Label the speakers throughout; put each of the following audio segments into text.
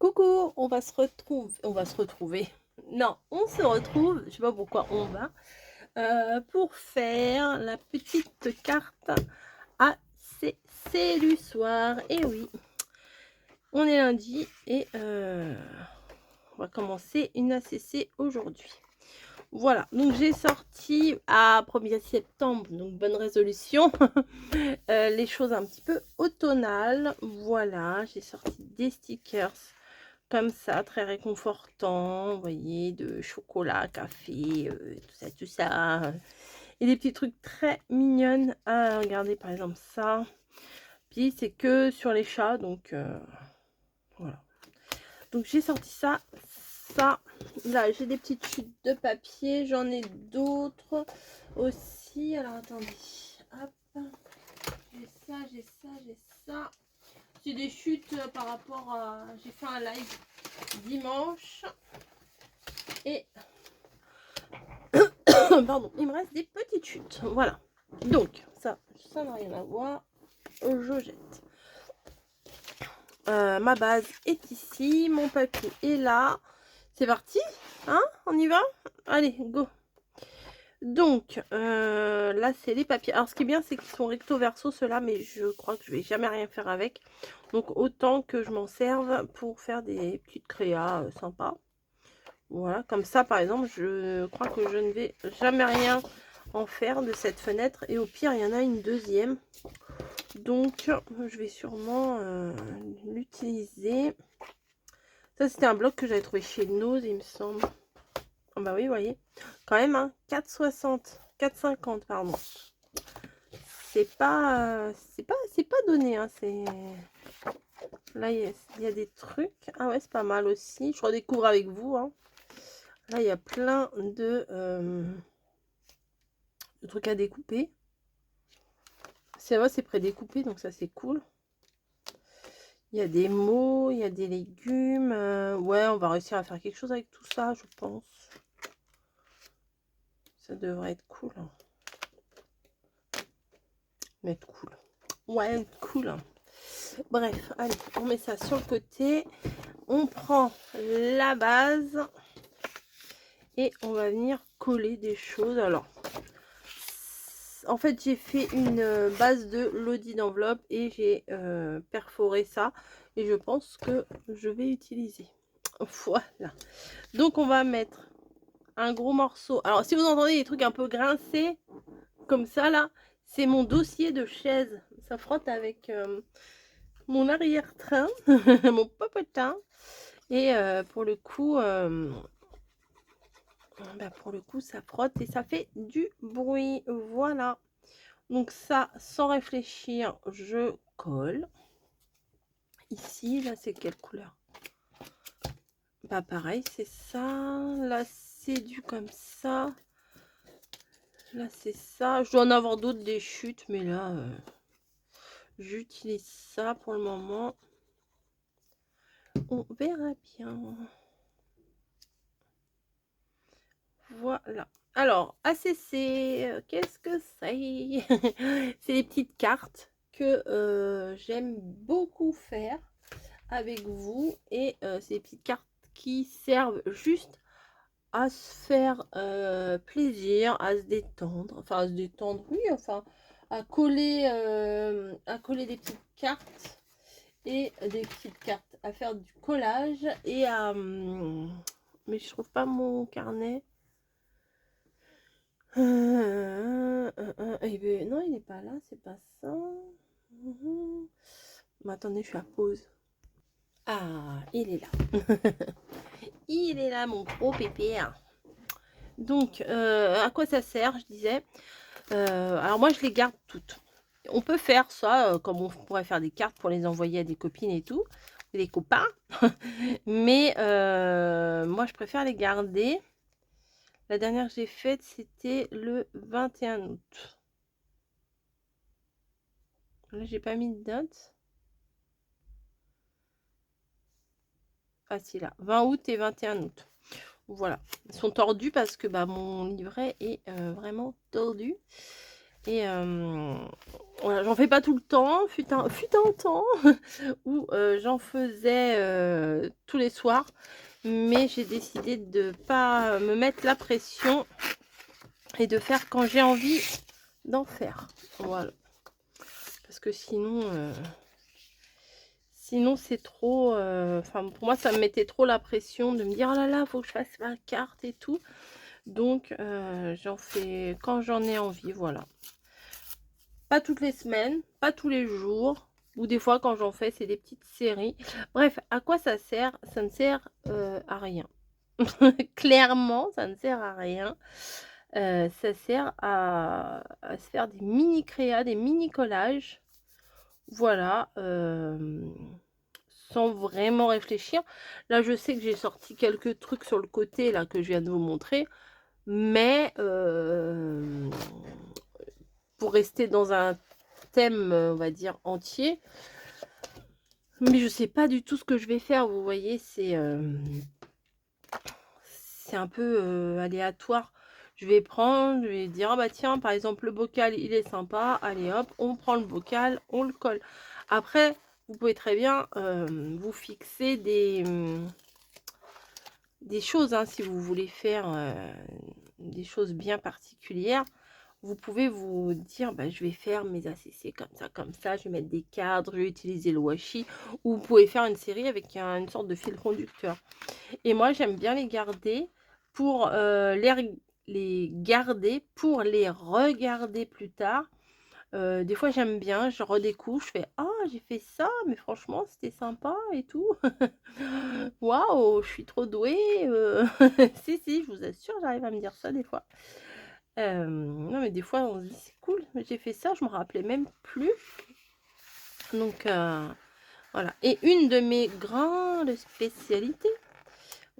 Speaker 1: Coucou, on va se retrouver. Non, on se retrouve, je sais pas pourquoi on va, pour faire la petite carte ACC du soir. Et oui, on est lundi et on va commencer une ACC aujourd'hui. Voilà, donc j'ai sorti à 1er septembre, donc bonne résolution, les choses un petit peu automnales. Voilà, j'ai sorti des stickers comme ça, très réconfortant, vous voyez, de chocolat, café, tout ça. Et des petits trucs très mignonnes à regarder, par exemple ça. Puis c'est que sur les chats, donc voilà. Donc j'ai sorti ça, ça. Là, j'ai des petites chutes de papier, j'en ai d'autres aussi. Alors attendez, hop, j'ai ça, j'ai ça, j'ai ça. C'est des chutes par rapport à... J'ai fait un live dimanche. Et pardon, il me reste des petites chutes. Voilà. Donc, ça n'a rien à voir. Je jette. Ma base est ici. Mon papier est là. C'est parti. Hein? On y va? Allez, go. Donc, là, c'est les papiers. Alors, ce qui est bien, c'est qu'ils sont recto verso, ceux-là, mais je crois que je vais jamais rien faire avec. Donc, autant que je m'en serve pour faire des petites créas sympas. Voilà, comme ça, par exemple, je crois que je ne vais jamais rien en faire de cette fenêtre. Et au pire, il y en a une deuxième. Donc, je vais sûrement l'utiliser. Ça, c'était un bloc que j'avais trouvé chez Nose, il me semble. Ah bah oui, vous voyez. Quand même, hein, 4,60. 4,50, pardon. C'est pas donné, hein. C'est... Là, il y a des trucs. Ah ouais, c'est pas mal aussi. Je redécouvre avec vous, hein. Là, il y a plein de trucs à découper. C'est vrai, c'est pré-découpé, donc ça, c'est cool. Il y a des mots, il y a des légumes. Ouais, on va réussir à faire quelque chose avec tout ça, je pense. Ça devrait être cool. Mais être cool. Ouais, cool. Bref, allez, on met ça sur le côté. On prend la base. Et on va venir coller des choses. Alors, en fait, j'ai fait une base de Lodi d'enveloppe et j'ai perforé ça. Et je pense que je vais utiliser. Voilà. Donc, on va mettre un gros morceau. Alors, si vous entendez des trucs un peu grincés, comme ça, là, c'est mon dossier de chaise. Ça frotte avec mon arrière-train, mon popotin. Et pour le coup, ça frotte et ça fait du bruit. Voilà. Donc ça, sans réfléchir, je colle. Ici, là, c'est quelle couleur? Bah pareil, c'est ça. Là, c'est du comme ça. Là, c'est ça. Je dois en avoir d'autres, des chutes, mais là, j'utilise ça pour le moment. On verra bien. Voilà. Alors, ACC, qu'est-ce que c'est? C'est des petites cartes que j'aime beaucoup faire avec vous. Et c'est des petites cartes qui servent juste à se faire plaisir, à se détendre. Enfin, à se détendre, oui, enfin, à coller des petites cartes et des petites cartes, à faire du collage et à... mais je trouve pas mon carnet. Non, il n'est pas là, c'est pas ça. Mais attendez, je suis à pause. Ah, il est là. Il est là, mon gros pépère. Donc, à quoi ça sert, je disais. Alors moi, je les garde toutes. On peut faire ça, comme on pourrait faire des cartes pour les envoyer à des copines et tout, des copains. Mais moi, je préfère les garder. La dernière que j'ai faite, c'était le 21 août. Là, j'ai pas mis de date. Ah si, là, 20 août et 21 août. Voilà, ils sont tordus parce que bah, mon livret est vraiment tordu. Et voilà, j'en fais pas tout le temps. Fut un temps où j'en faisais tous les soirs. Mais j'ai décidé de pas me mettre la pression et de faire quand j'ai envie d'en faire. Voilà. Parce que sinon c'est trop... Enfin, pour moi, ça me mettait trop la pression de me dire, oh là là, faut que je fasse ma carte et tout. Donc, j'en fais quand j'en ai envie, voilà. Pas toutes les semaines, pas tous les jours. Ou des fois, quand j'en fais, c'est des petites séries. Bref, à quoi ça sert? Ça ne sert à rien. Clairement, ça ne sert à rien. Ça sert à se faire des mini créas, des mini collages. Voilà. Sans vraiment réfléchir. Là, je sais que j'ai sorti quelques trucs sur le côté, là, que je viens de vous montrer. Mais pour rester dans un thème, on va dire, entier. Mais je sais pas du tout ce que je vais faire, vous voyez, c'est un peu aléatoire. Je vais prendre, je vais dire, ah bah tiens, par exemple, le bocal, il est sympa. Allez hop, on prend le bocal, on le colle. Après, vous pouvez très bien vous fixer des choses, hein, si vous voulez faire des choses bien particulières. Vous pouvez vous dire, bah, je vais faire mes ACC comme ça, je vais mettre des cadres, je vais utiliser le washi. Ou vous pouvez faire une série avec une sorte de fil conducteur. Et moi, j'aime bien les garder pour les garder, pour les regarder plus tard. Des fois, j'aime bien, je redécouvre, je fais, ah, j'ai fait ça, mais franchement, c'était sympa et tout. Waouh, je suis trop douée. Si, si, je vous assure, j'arrive à me dire ça des fois. Non, mais des fois, on se dit, c'est cool, j'ai fait ça, je me rappelais même plus. Donc, voilà. Et une de mes grandes spécialités,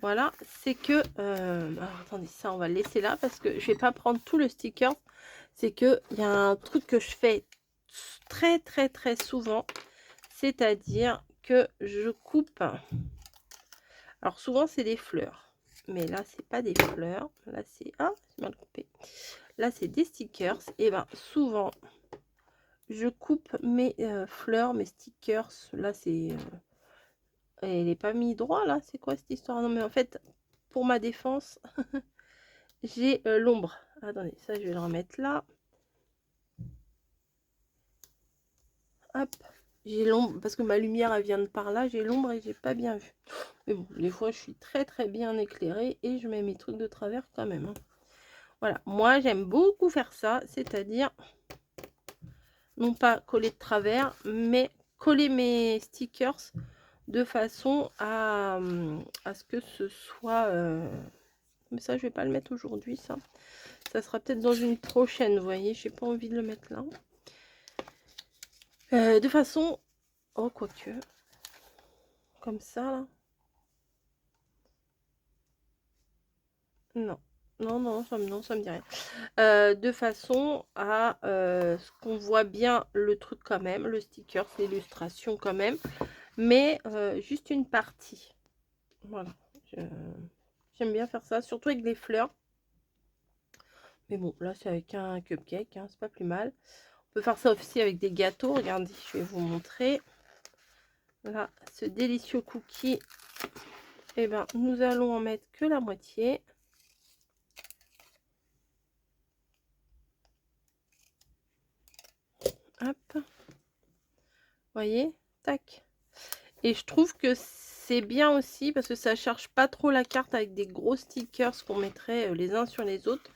Speaker 1: voilà, c'est que... alors, attendez, ça, on va le laisser là parce que je vais pas prendre tout le sticker. C'est que il y a un truc que je fais très, très, très souvent. C'est-à-dire que je coupe... Alors, souvent, c'est des fleurs. Mais là, c'est pas des fleurs. Là, c'est... Ah, c'est mal coupé. Là, c'est des stickers. Et ben souvent, je coupe mes fleurs, mes stickers. Là, c'est... elle n'est pas mis droit, là. C'est quoi cette histoire? Non, mais en fait, pour ma défense, j'ai l'ombre. Attendez, ça, je vais le remettre là. Hop. J'ai l'ombre, parce que ma lumière, elle vient de par là. J'ai l'ombre et j'ai pas bien vu. Mais bon, des fois, je suis très, très bien éclairée. Et je mets mes trucs de travers quand même, hein. Voilà, moi, j'aime beaucoup faire ça. C'est-à-dire... non pas coller de travers, mais coller mes stickers de façon à ce que ce soit... mais ça, je vais pas le mettre aujourd'hui, ça. Ça sera peut-être dans une prochaine, vous voyez. J'ai pas envie de le mettre là. De façon... oh, quoique. Comme ça, là. Non. Non, non, ça me dit rien. De façon à ce qu'on voit bien le truc quand même, le sticker, l'illustration quand même, mais juste une partie. Voilà. J'aime bien faire ça, surtout avec des fleurs. Mais bon, là, c'est avec un cupcake, hein, c'est pas plus mal. On peut faire ça aussi avec des gâteaux. Regardez, je vais vous montrer. Là, ce délicieux cookie. Eh ben, nous allons en mettre que la moitié. Hop. Voyez, tac. Et je trouve que c'est bien aussi parce que ça charge pas trop la carte avec des gros stickers qu'on mettrait les uns sur les autres.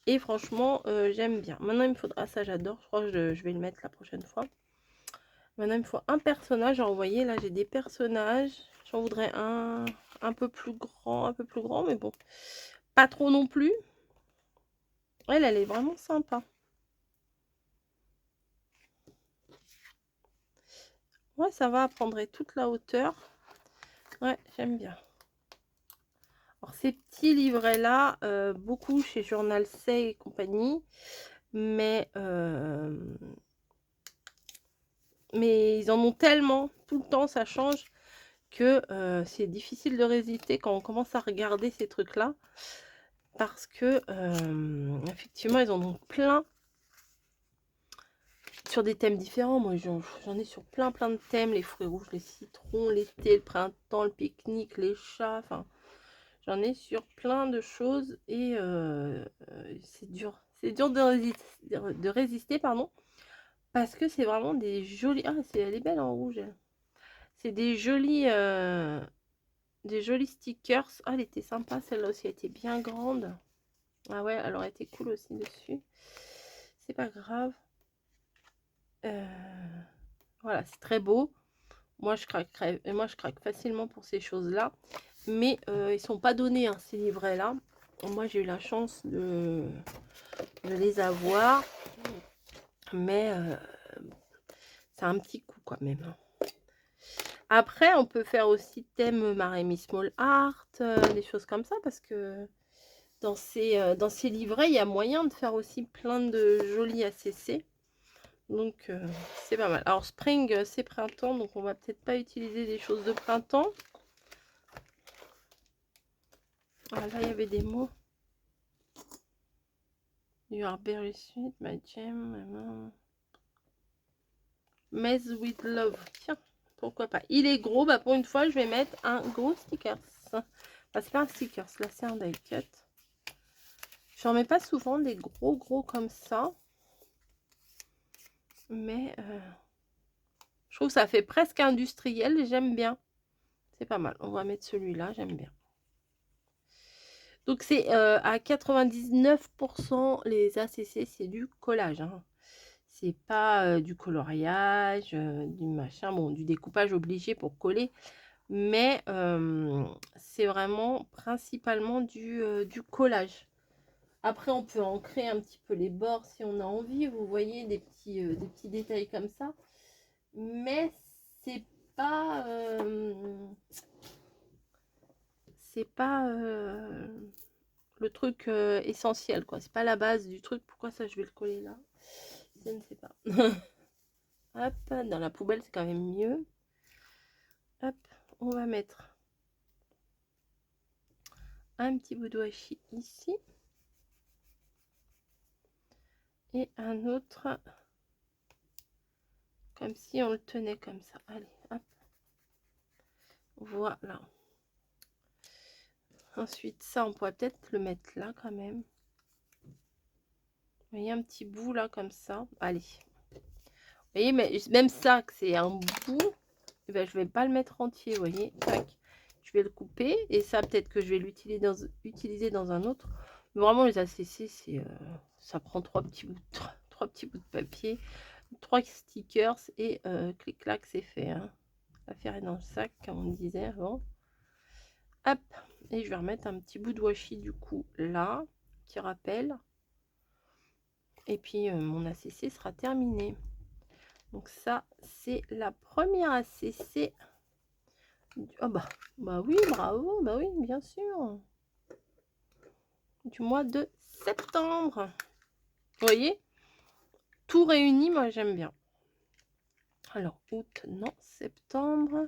Speaker 1: Et franchement, j'aime bien. Maintenant, il me faudra... ça, j'adore. Je crois que je vais le mettre la prochaine fois. Maintenant, il me faut un personnage. Alors, vous voyez, là, j'ai des personnages. J'en voudrais un peu plus grand, mais bon. Pas trop non plus. Elle est vraiment sympa. Ouais, ça va, prendre toute la hauteur. Ouais, j'aime bien. Alors, ces petits livrets-là, beaucoup chez Journal C et compagnie. Mais ils en ont tellement, tout le temps, ça change, que c'est difficile de résister quand on commence à regarder ces trucs-là. Parce que, effectivement, ils en ont plein. sur des thèmes différents. Moi, j'en ai sur plein de thèmes. Les fruits rouges, les citrons, l'été, le printemps, le pique-nique, les chats. Enfin, j'en ai sur plein de choses. Et c'est dur. C'est dur de résister, pardon. Parce que c'est vraiment des jolis... Ah, elle est belle en rouge. C'est des jolis stickers. Ah, elle était sympa. Celle-là aussi, elle était bien grande. Ah ouais, elle aurait été cool aussi dessus. C'est pas grave. Voilà, c'est très beau. Moi, je craque facilement pour ces choses-là. Mais ils sont pas donnés, hein, ces livrets-là. Moi, j'ai eu la chance de les avoir. Mais c'est un petit coup quand même. Après, on peut faire aussi thème Maremy Small Art, des choses comme ça. Parce que dans ces livrets, il y a moyen de faire aussi plein de jolis ACC. Donc, c'est pas mal. Alors, spring, c'est printemps. Donc, on va peut-être pas utiliser des choses de printemps. Ah, là, il y avait des mots. You are very sweet, my gem. Mess with love. Tiens, pourquoi pas. Il est gros. Bah, pour une fois, je vais mettre un gros sticker. Bah, c'est pas un sticker. Là, c'est un die cut. J'en mets pas souvent des gros comme ça. Mais je trouve que ça fait presque industriel. J'aime bien. C'est pas mal. On va mettre celui-là. J'aime bien. Donc, c'est à 99%, les ACC, c'est du collage. Hein. C'est pas du coloriage, du machin, bon, du découpage obligé pour coller. Mais c'est vraiment principalement du collage. Après, on peut ancrer un petit peu les bords si on a envie. Vous voyez, des petits détails comme ça. Mais c'est pas... le truc essentiel, quoi. C'est pas la base du truc. Pourquoi ça, je vais le coller là? Je ne sais pas. Hop, dans la poubelle, c'est quand même mieux. Hop, on va mettre un petit bout de washi ici. Et un autre, comme si on le tenait comme ça. Allez, hop. Voilà. Ensuite, ça, on pourrait peut-être le mettre là quand même. Vous voyez, un petit bout là, comme ça. Allez. Vous voyez, mais même ça, que c'est un bout, eh ben, je vais pas le mettre entier, vous voyez. Tac. Je vais le couper. Et ça, peut-être que je vais l'utiliser dans un autre. Mais vraiment, les ACC, c'est ça prend trois petits bouts de papier, 3 stickers et clic-clac, c'est fait. Hein. L'affaire est dans le sac, comme on disait avant. Hop, et je vais remettre un petit bout de washi du coup là, qui rappelle. Et puis mon ACC sera terminé. Donc ça, c'est la première ACC. Oh bah oui, bravo, bah oui, bien sûr. Du mois de septembre. Vous voyez, tout réuni, moi j'aime bien. Alors, août, non, septembre.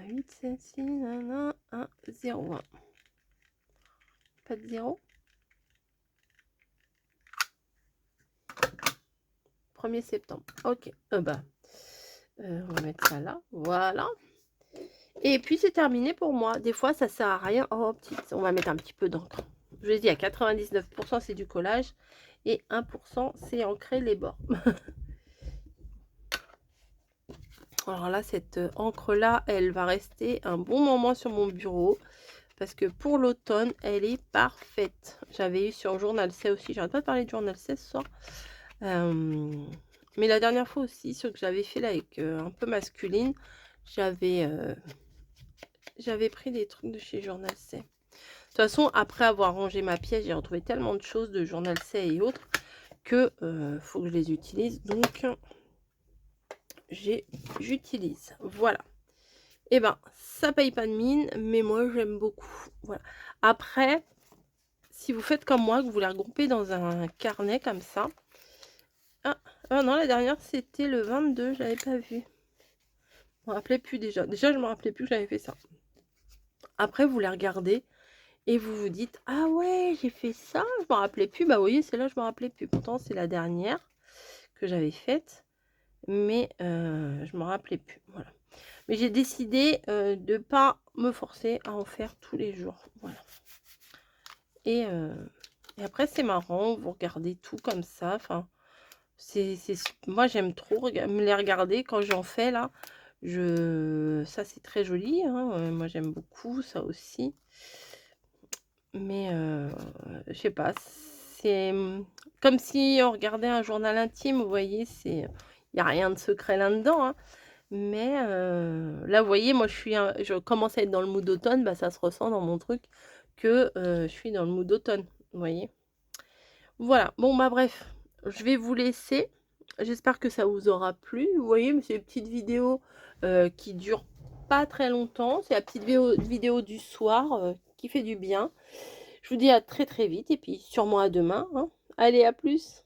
Speaker 1: 8, 7, 6, 1, 1, 0, 1. Pas de 0. 1er septembre. Ok. On va mettre ça là. Voilà. Et puis, c'est terminé pour moi. Des fois, ça sert à rien. Oh, petite. On va mettre un petit peu d'encre. Je l'ai dit, à 99%, c'est du collage. Et 1%, c'est ancrer les bords. Alors là, cette encre-là, elle va rester un bon moment sur mon bureau. Parce que pour l'automne, elle est parfaite. J'avais eu sur Journal C aussi. J'arrête pas de parler de Journal C ce soir. Mais la dernière fois aussi, ce que j'avais fait là avec un peu masculine, j'avais pris des trucs de chez Journal C. De toute façon, après avoir rangé ma pièce, j'ai retrouvé tellement de choses de Journal C et autres que faut que je les utilise. Donc, j'utilise. Voilà. Et ben, ça paye pas de mine, mais moi, j'aime beaucoup. Voilà. Après, si vous faites comme moi, que vous les regroupez dans un carnet comme ça. Ah non, la dernière, c'était le 22, je l'avais pas vu. Je me rappelais plus déjà. Déjà, je me rappelais plus que j'avais fait ça. Après, vous les regardez et vous vous dites, ah ouais, j'ai fait ça, je me rappelais plus. Bah, vous voyez, c'est là, je me rappelais plus. Pourtant, c'est la dernière que j'avais faites, mais je me rappelais plus. Voilà. Mais j'ai décidé de pas me forcer à en faire tous les jours. Voilà. Et après, c'est marrant, vous regardez tout comme ça. Enfin, moi, j'aime trop me les regarder quand j'en fais là. Ça, c'est très joli. Hein, moi, j'aime beaucoup ça aussi. Mais je sais pas, c'est comme si on regardait un journal intime, vous voyez, il n'y a rien de secret là-dedans. Hein. Mais là, vous voyez, moi, je commence à être dans le mood d'automne, bah, ça se ressent dans mon truc que je suis dans le mood d'automne, vous voyez. Voilà, bon, bah bref, je vais vous laisser. J'espère que ça vous aura plu. Vous voyez, c'est une petite vidéo qui dure pas très longtemps. C'est la petite vidéo du soir qui fait du bien. Je vous dis à très très vite et puis sûrement à demain. Hein. Allez, à plus!